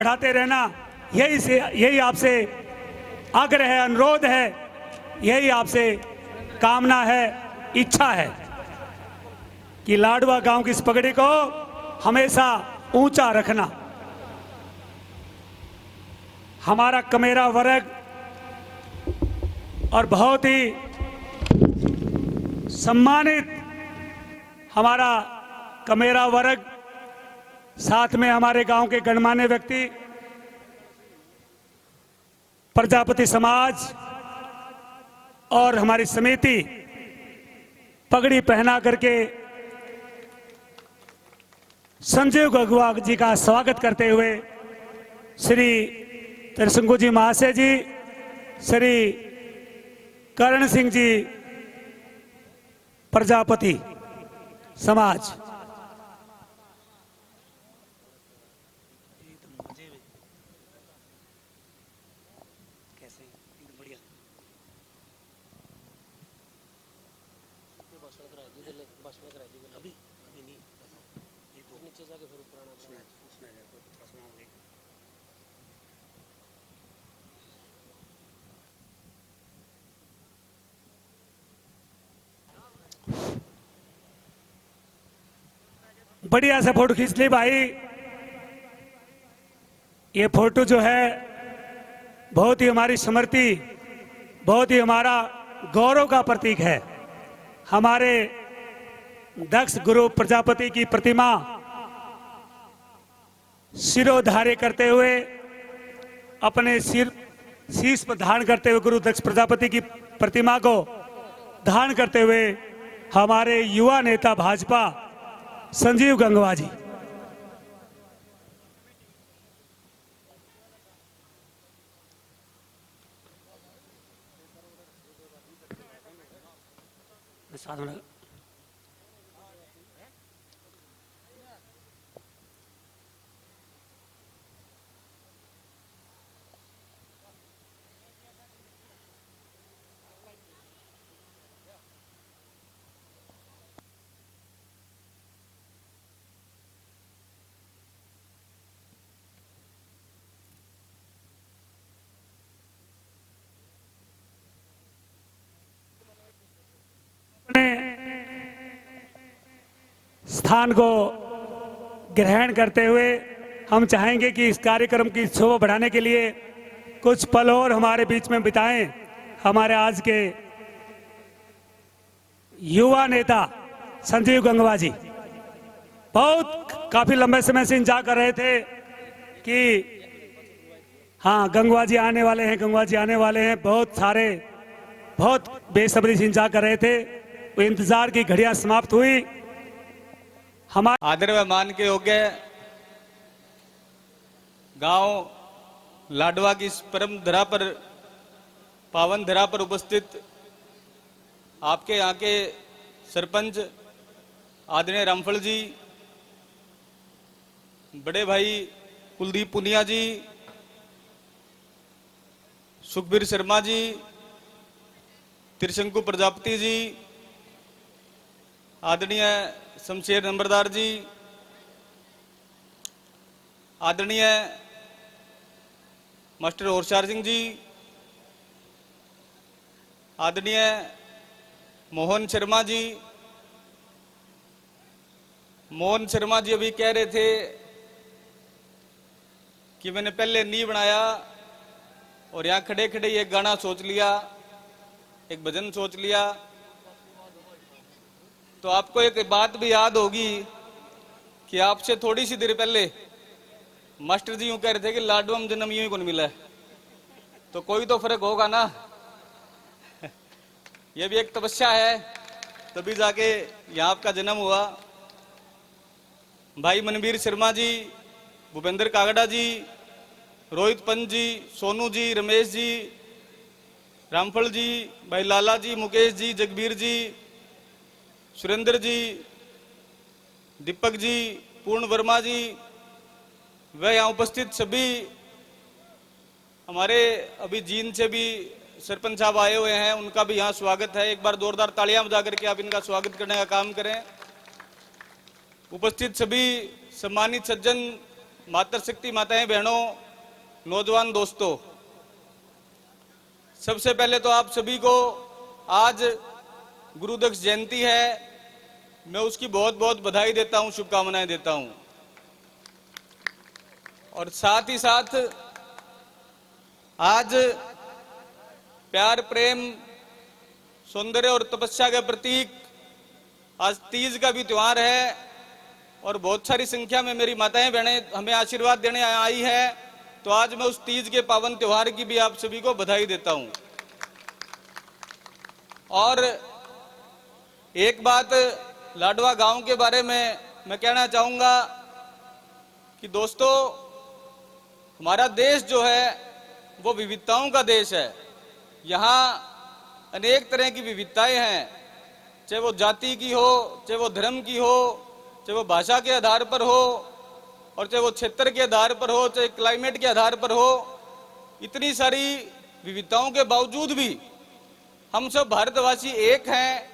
बढ़ाते रहना, यही आपसे आग्रह है, अनुरोध है, यही आपसे कामना है, इच्छा है कि लाडवा गांव की इस पगड़ी को हमेशा ऊंचा रखना। हमारा कमेरा वर्ग और बहुत ही सम्मानित हमारा कमेरा वर्ग, साथ में हमारे गांव के गणमान्य व्यक्ति, प्रजापति समाज और हमारी समिति पगड़ी पहना करके संजीव गंगवा जी का स्वागत करते हुए श्री त्रिशंकु जी महाशय जी, श्री करण सिंह जी प्रजापति समाज, बढ़िया से फोटो खींच ली भाई। ये फोटो जो है बहुत ही हमारी स्मृति, बहुत ही हमारा गौरव का प्रतीक है। हमारे दक्ष गुरु प्रजापति की प्रतिमा शिरोधार्य करते हुए, अपने शीश पर धारण करते हुए, गुरु दक्ष प्रजापति की प्रतिमा को धारण करते हुए हमारे युवा नेता भाजपा संजीव गंगवा जी। स्थान को ग्रहण करते हुए हम चाहेंगे कि इस कार्यक्रम की शोभा बढ़ाने के लिए कुछ पल और हमारे बीच में बिताएं हमारे आज के युवा नेता संजीव गंगवा जी। काफी लंबे समय से इंतजार कर रहे थे कि हाँ गंगवा जी आने वाले हैं, गंगवा जी आने वाले हैं। बहुत बेसब्री से इंतजार कर रहे थे। वो इंतजार की घड़ियां समाप्त हुई। हमारे आदर व मान के योग्य गांव लाडवा की इस परम धरा पर, पावन धरा पर उपस्थित आपके यहाँ के सरपंच आदरणीय रामफल जी, बड़े भाई कुलदीप पुनिया जी, सुखबीर शर्मा जी, त्रिशंकु प्रजापति जी, आदरणीय शमशेर नंबरदार जी, आदरणीय मास्टर होशियार सिंह जी, आदरणीय मोहन शर्मा जी। मोहन शर्मा जी अभी कह रहे थे कि मैंने पहले नहीं बनाया और यहाँ खड़े खड़े एक गाना सोच लिया, एक भजन सोच लिया। तो आपको एक बात भी याद होगी कि आपसे थोड़ी सी देर पहले मास्टर जी यूं कह रहे थे कि लाडवा में जन्म यूं ही कौन मिला है, तो कोई तो फर्क होगा ना। ये भी एक तपस्या है, तभी जाके यहाँ आपका जन्म हुआ। भाई मनवीर शर्मा जी, भूपेंद्र कागड़ा जी, रोहित पंत जी, सोनू जी, रमेश जी, रामफल जी, भाई लाला जी, मुकेश जी, जगबीर जी, सुरेंद्र जी, दीपक जी, पूर्ण वर्मा जी, वह यहाँ उपस्थित सभी हमारे अभी जींद से भी सरपंच साहब आए हुए हैं, उनका भी यहाँ स्वागत है। एक बार जोरदार तालियां बजा करके आप इनका स्वागत करने का काम करें। उपस्थित सभी सम्मानित सज्जन, मातृशक्ति माताएं, बहनों, नौजवान दोस्तों, सबसे पहले तो आप सभी को आज गुरुदक्ष जयंती है, मैं उसकी बहुत बहुत बधाई देता हूं, शुभकामनाएं देता हूं। और साथ ही साथ आज प्यार, प्रेम, सौंदर्य और तपस्या के प्रतीक आज तीज का भी त्योहार है और बहुत सारी संख्या में मेरी माताएं बहनें हमें आशीर्वाद देने आई है। तो आज मैं उस तीज के पावन त्योहार की भी आप सभी को बधाई देता हूं। और एक बात लाडवा गांव के बारे में मैं कहना चाहूंगा कि दोस्तों, हमारा देश जो है वो विविधताओं का देश है। यहाँ अनेक तरह की विविधताएं हैं, चाहे वो जाति की हो, चाहे वो धर्म की हो, चाहे वो भाषा के आधार पर हो, और चाहे वो क्षेत्र के आधार पर हो, चाहे क्लाइमेट के आधार पर हो। इतनी सारी विविधताओं के बावजूद भी हम सब भारतवासी एक हैं।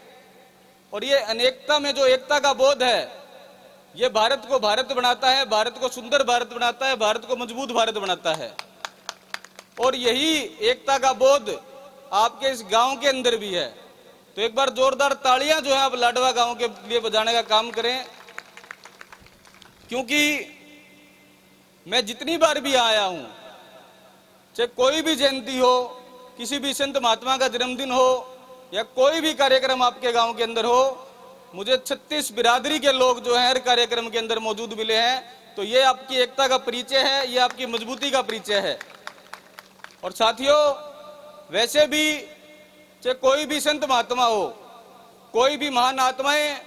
और ये अनेकता में जो एकता का बोध है, ये भारत को भारत बनाता है, भारत को सुंदर भारत बनाता है, भारत को मजबूत भारत बनाता है। और यही एकता का बोध आपके इस गांव के अंदर भी है। तो एक बार जोरदार तालियां जो है आप लाडवा गांव के लिए बजाने का काम करें, क्योंकि मैं जितनी बार भी आया हूं, चाहे कोई भी जयंती हो, किसी भी संत महात्मा का जन्मदिन हो या कोई भी कार्यक्रम आपके गांव के अंदर हो, मुझे 36 बिरादरी के लोग जो है हर कार्यक्रम के अंदर मौजूद मिले हैं। तो ये आपकी एकता का परिचय है, ये आपकी मजबूती का परिचय है। और साथियों, वैसे भी चाहे कोई भी संत महात्मा हो, कोई भी महान आत्माएं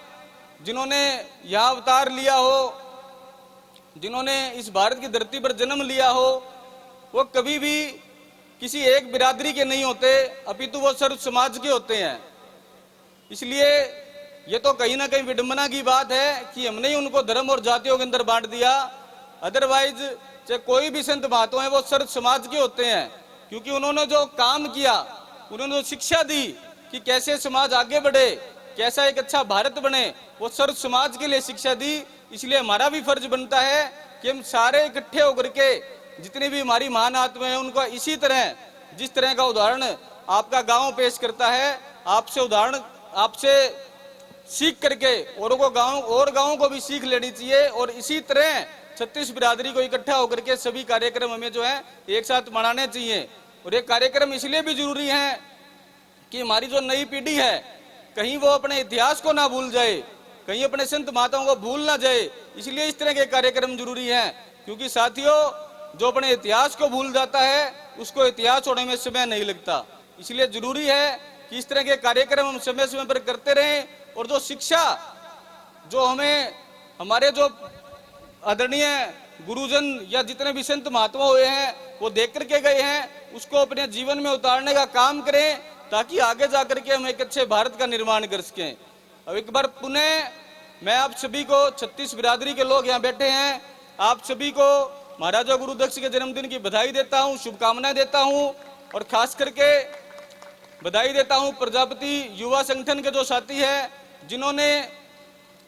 जिन्होंने यह अवतार लिया हो, जिन्होंने इस भारत की धरती पर जन्म लिया हो, वो कभी भी किसी एक बिरादरी के नहीं होते, अपितु वो सर्व समाज के होते हैं। इसलिए ये तो कहीं ना कहीं विडंबना की बात है कि हमने ही उनको धर्म और जातियों के अंदर बांट दिया। अदरवाइज चाहे कोई भी संत महात्मा है, वो सर्व समाज के होते हैं, क्योंकि उन्होंने जो काम किया, उन्होंने जो शिक्षा दी कि कैसे समाज आगे बढ़े, कैसा एक अच्छा भारत बने, वो सर्व समाज के लिए शिक्षा दी। इसलिए हमारा भी फर्ज बनता है कि हम सारे इकट्ठे होकर के जितनी भी हमारी महान आत्माएं हैं उनको इसी तरह, जिस तरह का उदाहरण आपका गांव पेश करता है, आपसे उदाहरण, आपसे सीख करके गांवों को भी सीख लेनी चाहिए। और इसी तरह 36 बिरादरी को इकट्ठा होकर के सभी कार्यक्रम हमें जो है एक साथ मनाने चाहिए। और ये कार्यक्रम इसलिए भी जरूरी है कि हमारी जो नई पीढ़ी है, कहीं वो अपने इतिहास को ना भूल जाए, कहीं अपने संत महात्माओं को भूल ना जाए। इसलिए इस तरह के कार्यक्रम जरूरी हैं, क्योंकि साथियों, जो अपने इतिहास को भूल जाता है उसको इतिहास होने में समय नहीं लगता। इसलिए जरूरी है कि इस तरह के कार्यक्रम हम समय समय पर करते रहें। और जो शिक्षा जो हमें हमारे जो आदरणीय गुरुजन या जितने भी संत महात्मा हुए हैं वो देख करके गए हैं, उसको अपने जीवन में उतारने का काम करें, ताकि आगे जाकर के हम एक अच्छे भारत का निर्माण कर सकें। अब एक बार पुनः मैं आप सभी को, 36 बिरादरी के लोग यहाँ बैठे हैं, आप सभी को महाराजा गुरुदक्ष के जन्मदिन की बधाई देता हूँ, शुभकामनाएं देता हूँ। और खास करके बधाई देता हूँ प्रजापति युवा संगठन के जो साथी हैं, जिन्होंने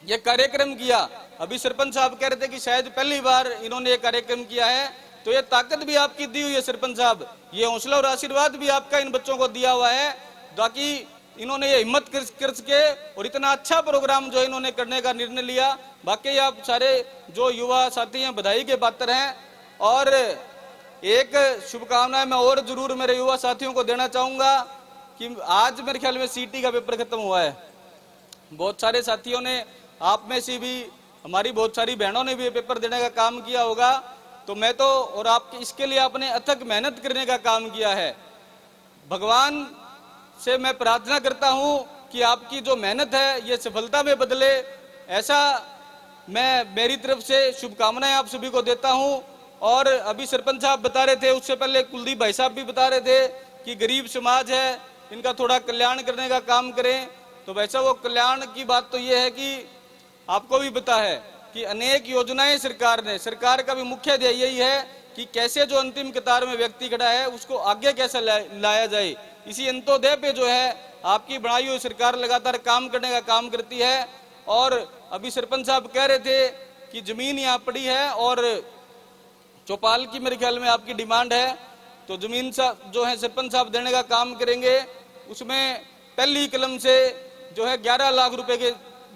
ये कार्यक्रम किया। अभी सरपंच साहब कह रहे थे कि शायद पहली बार इन्होंने ये कार्यक्रम किया है, तो ये ताकत भी आपकी दी हुई है सरपंच साहब, ये हौसला और आशीर्वाद भी आपका इन बच्चों को दिया हुआ है, ताकि इन्होंने ये हिम्मत कर सके और इतना अच्छा प्रोग्राम जो इन्होंने करने का निर्णय लिया। बाकी आप सारे जो युवा साथी हैं बधाई के पात्र हैं। और एक शुभकामनाएं मैं और जरूर मेरे युवा साथियों को देना चाहूंगा कि आज मेरे ख्याल में सीटी का पेपर खत्म हुआ है। बहुत सारे साथियों ने, आप में से भी, हमारी बहुत सारी बहनों ने भी ये पेपर देने का काम किया होगा। तो मैं तो, और आपके इसके लिए आपने अथक मेहनत करने का काम किया है। भगवान से मैं प्रार्थना करता हूं कि आपकी जो मेहनत है ये सफलता में बदले, ऐसा मैं मेरी तरफ से शुभकामनाएं आप सभी को देता हूं। और अभी सरपंच साहब बता रहे थे, उससे पहले कुलदीप भाई साहब भी बता रहे थे कि गरीब समाज है, इनका थोड़ा कल्याण करने का काम करें। तो वैसा वो कल्याण की बात तो ये है कि आपको भी पता है कि अनेक योजनाएं सरकार का भी मुख्य ध्येय यही है कि कैसे जो अंतिम कतार में व्यक्ति खड़ा है उसको आगे कैसे लाया जाए। इसी अंत्योदय पे जो है आपकी बनाई हुई सरकार लगातार काम करने का काम करती है। और अभी सरपंच साहब कह रहे थे कि जमीन यहाँ पड़ी है और चौपाल की मेरे ख्याल में आपकी डिमांड है, तो जमीन जो है सरपंच साहब देने का काम करेंगे। उसमें पहली कलम से जो है 11 लाख रुपए के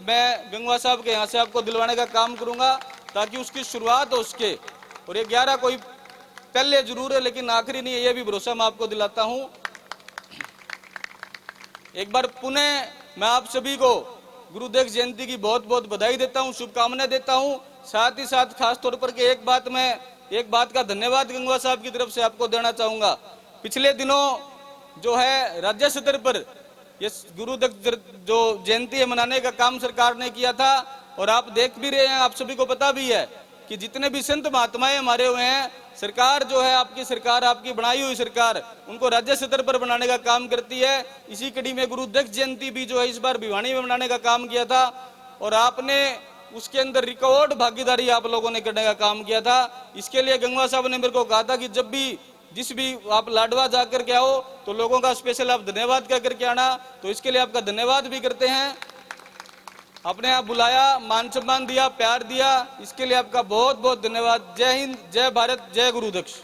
मैं गंगवा साहब के यहाँ से आपको दिलवाने का काम करूंगा, ताकि उसकी शुरुआत हो उसके। और ये 11 कोई पहले जरूर है लेकिन आखिरी नहीं है, ये भी भरोसा मैं आपको दिलाता हूं। एक बार पुनः मैं आप सभी को गुरुदेव जयंती की बहुत बहुत बधाई देता हूं, शुभकामनाएं देता हूं। साथ ही साथ खास तौर पर के एक बात का धन्यवाद गंगवा साहब की तरफ से आपको देना चाहूंगा। पिछले दिनों जो है राज्य स्तर पर ये गुरुदेव जो जयंती है मनाने का काम सरकार ने किया था, और आप देख भी रहे हैं, आप सभी को पता भी है कि जितने भी संत महात्माएं हमारे हुए हैं, सरकार जो है आपकी सरकार, आपकी बनाई हुई सरकार, उनको राज्य स्तर पर बनाने का काम करती है। इसी कड़ी में गुरुदेव जयंती भी जो है इस बार भिवानी में बनाने का काम किया था, और आपने उसके अंदर रिकॉर्ड भागीदारी आप लोगों ने करने का काम किया था। इसके लिए गंगवा साहब ने मेरे को कहा था कि जब भी जिस भी आप लाडवा जाकर के आओ तो लोगों का स्पेशल आप धन्यवाद कह करके आना, तो इसके लिए आपका धन्यवाद भी करते हैं। आपने आप बुलाया, मान सम्मान दिया, प्यार दिया, इसके लिए आपका बहुत बहुत धन्यवाद। जय हिंद, जय भारत, जय गुरुदक्ष।